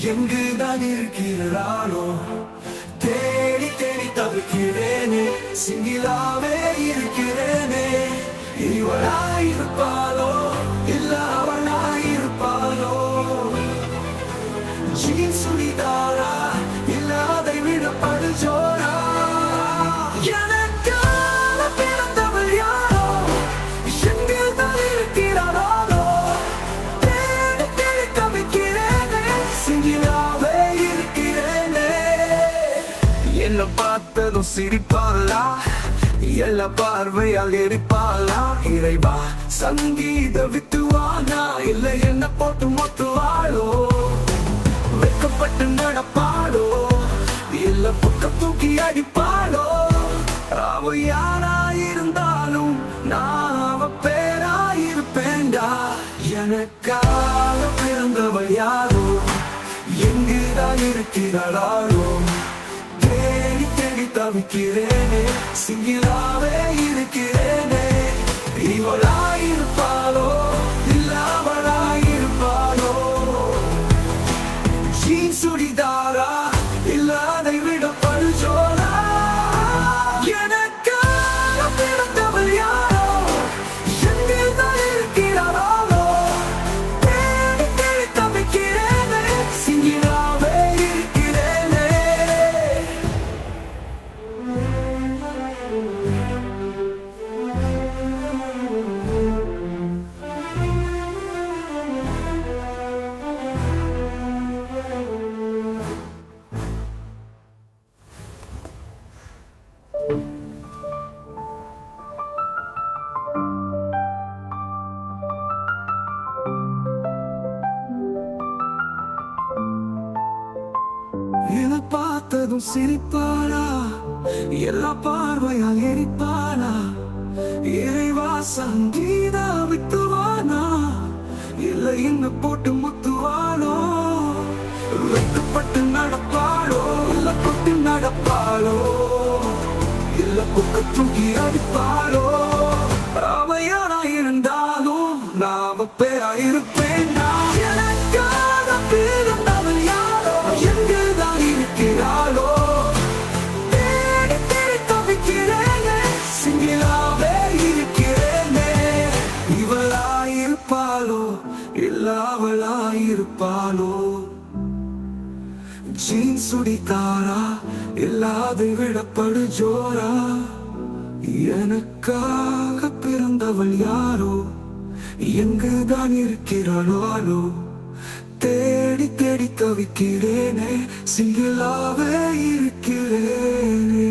எங்குதான் இருக்கிறாளோ? தேடி தேடி தவிக்கிறேனே, சிங்கிளாவே இருக்கிறேனே. இவளாயிருப்பாளோ இல்ல அவளாயிருப்பாளோ? ஜீன்ஸ் சுடிதாரா இல்ல அதை விட படுஜோரா? எனக்காக பிறந்தவள் யாரோ? எங்குதான் இருக்கிறாளோ? தேடி தேடி தவிக்கிறேனே, சிங்கிளாவே இருக்கிறேனே. என்ன பார்த்ததும் சிரிப்பாளா? எல்லா பார்வையால் எரிப்பாளா? இறைவா சங்கீத வித்துவானா? இல்லை என்ன போட்டு மொத்துவாளோ? வெக்கப்பட்டு நடப்பாளோ? இல்ல பக்கம் தூக்கி அடிப்பாளோ? அவ யாராயிருந்தாலும் நான் அவ பேராயிருப்பேன்டா. எனக்காக பிறந்தவள் யாரோ? எங்குதான் இருக்கிறாளோ? தேடி தேடி தவிக்கிறேனே, சிங்கிளாவே இருக்கிறேனே. இவளாயிருப்பாளோ இல்ல அவளாயிருப்பாளோ? ஜீன்ஸ் சுடிதாரா இல்ல அதை விட படுஜோரா? எனக்காக பிறந்தவள் யாரோ? எங்குதான் இருக்கிறாளோ? தேடி தேடி தவிக்கிறேனே, சிங்கிளாவே இருக்கிறேனே. என்னை பார்த்ததும் சிரிப்பாளா? எல்லா பார்வையால் எரிப்பாளா? இறைவா சங்கீதா வித்துவானா? இல்லை என்ன போட்டு முத்துவாளோ? வெக்கப்பட்டு நடப்பாளோ? இல்ல கொட்டி நடப்பாளோ? இல்ல புக்க தூக்கி அடிப்பாளோ? அவ யாராயிருந்தாலும் நான் அவ பேராயிருப்பேன். எனக்காக பிறந்தவள் யாரோ? எங்குதான் இருக்கிறாளோ? தேடி தேடி தவிக்கிறேனே, சிங்கிளாவே இருக்கிறேனே. இவளாயிருப்பாளோ இல்ல அவளாயிருப்பாளோ? ஜீன்ஸ் சுடிதாரா இல்ல அதை விட படுஜோரா? எனக்காக பிறந்தவள் யாரோ? எங்குதான் இருக்கிறாளோ? தேடி தேடி தவிக்கிறேனே, சிங்கிளாவே இருக்கிறேனே.